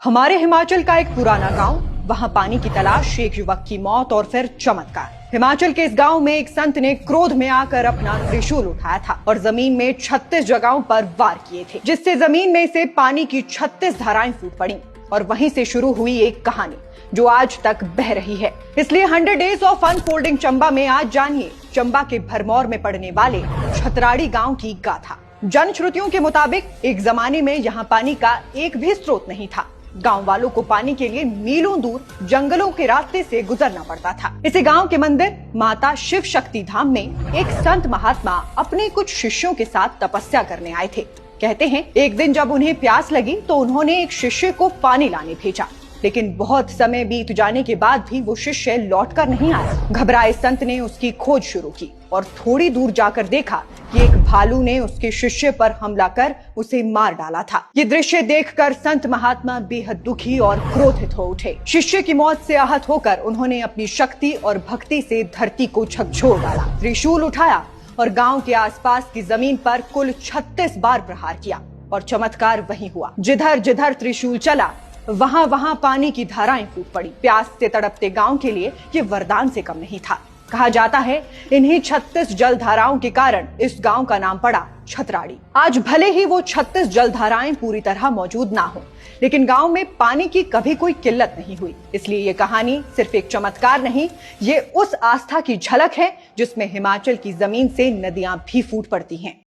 हमारे हिमाचल का एक पुराना गांव, वहां पानी की तलाश, एक युवक की मौत और फिर चमत्कार। हिमाचल के इस गांव में एक संत ने क्रोध में आकर अपना त्रिशूल उठाया था और जमीन में 36 जगहों पर वार किए थे, जिससे जमीन में से पानी की 36 धाराएं फूट पड़ी और वहीं से शुरू हुई एक कहानी जो आज तक बह रही है। इसलिए 100 डेज ऑफ अनफोल्डिंग चंबा में आज जानिए चंबा के भरमौर में पड़ने वाले छतराड़ी गांव की गाथा। जनश्रुतियों के मुताबिक एक जमाने में यहाँ पानी का एक भी स्रोत नहीं था। गांव वालों को पानी के लिए मीलों दूर जंगलों के रास्ते से गुजरना पड़ता था। इसी गांव के मंदिर माता शिव शक्ति धाम में एक संत महात्मा अपने कुछ शिष्यों के साथ तपस्या करने आए थे। कहते हैं एक दिन जब उन्हें प्यास लगी तो उन्होंने एक शिष्य को पानी लाने भेजा, लेकिन बहुत समय बीत जाने के बाद भी वो शिष्य लौटकर नहीं आया। घबराए संत ने उसकी खोज शुरू की और थोड़ी दूर जाकर देखा कि एक भालू ने उसके शिष्य पर हमला कर उसे मार डाला था। ये दृश्य देखकर संत महात्मा बेहद दुखी और क्रोधित हो उठे। शिष्य की मौत से आहत होकर उन्होंने अपनी शक्ति और भक्ति से धरती को झकझोर डाला, त्रिशूल उठाया और गांव के आसपास की जमीन पर कुल 36 बार प्रहार किया। और चमत्कार वही हुआ, जिधर जिधर त्रिशूल चला वहां वहां पानी की धाराएं फूट पड़ी। प्यास से तड़पते गांव के लिए ये वरदान से कम नहीं था। कहा जाता है इन्हीं 36 जल धाराओं के कारण इस गांव का नाम पड़ा छतराड़ी। आज भले ही वो 36 जल धाराएं पूरी तरह मौजूद ना हो, लेकिन गांव में पानी की कभी कोई किल्लत नहीं हुई। इसलिए ये कहानी सिर्फ एक चमत्कार नहीं, ये उस आस्था की झलक है जिसमें हिमाचल की जमीन से नदियां भी फूट पड़ती हैं।